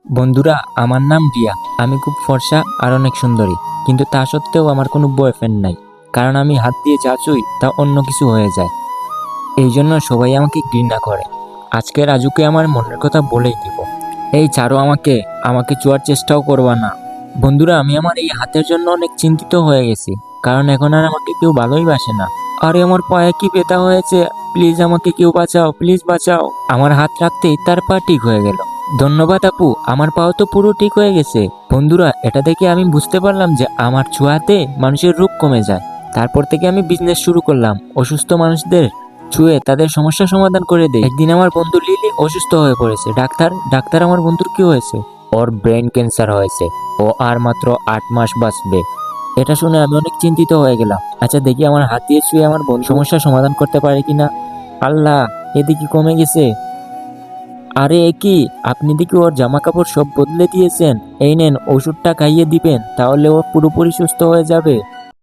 বন্ধুরা, আমার নাম রিয়া। আমি খুব ফর্সা আর অনেক সুন্দরী, কিন্তু তা সত্ত্বেও আমার কোনো বয়ফ্রেন্ড নাই। কারণ আমি হাত দিয়ে যা ছুঁই তা অন্য কিছু হয়ে যায়। এই জন্য সবাই আমাকে ঘৃণা করে। আজকে রাজুকে আমার মনের কথা বলেই দিব। এই ছাড়ো আমাকে, আমাকে ছোঁয়ার চেষ্টাও করবা না। বন্ধুরা, আমি আমার এই হাতের জন্য অনেক চিন্তিত হয়ে গেছি, কারণ এখন আর আমাকে কেউ ভালোই বাসে না। আরে আমার পায়ে কি ব্যথা হয়েছে! প্লিজ আমাকে কেউ বাঁচাও, প্লিজ বাঁচাও। আমার হাত রাখতেই তার পা ঠিক হয়ে গেল। ধন্যবাদ আপু, আমার পাও তো পুরো ঠিক হয়ে গেছে। বন্ধুরা, এটা দেখে আমি বুঝতে পারলাম যে আমার ছোঁয়াতে মানুষের রোগ কমে যায়। তারপর থেকে আমি বিজনেস শুরু করলাম, অসুস্থ মানুষদের ছুঁয়ে তাদের সমস্যা সমাধান করে দেই। একদিন আমার বন্ধু লিলি অসুস্থ হয়ে পড়েছে। ডাক্তার ডাক্তার আমার বন্ধুর কি হয়েছে? ওর ব্রেন ক্যান্সার হয়েছে। ও আর মাত্র 8 মাস বাঁচবে। এটা শুনে আমি অনেক চিন্তিত হয়ে গেলাম। আচ্ছা দেখি আমার হাত দিয়ে ছুঁয়ে আমার বন্ধু সমস্যা সমাধান করতে পারে কিনা। আল্লাহ, এদিকে কমে গেছে। আরে এ কি, আপনি দেখি ওর জামা কাপড় সব বদলে দিয়েছেন। এই নেন, ওষুধটা খাইয়ে দিবেন, তাহলে ও পুরোপুরি সুস্থ হয়ে যাবে।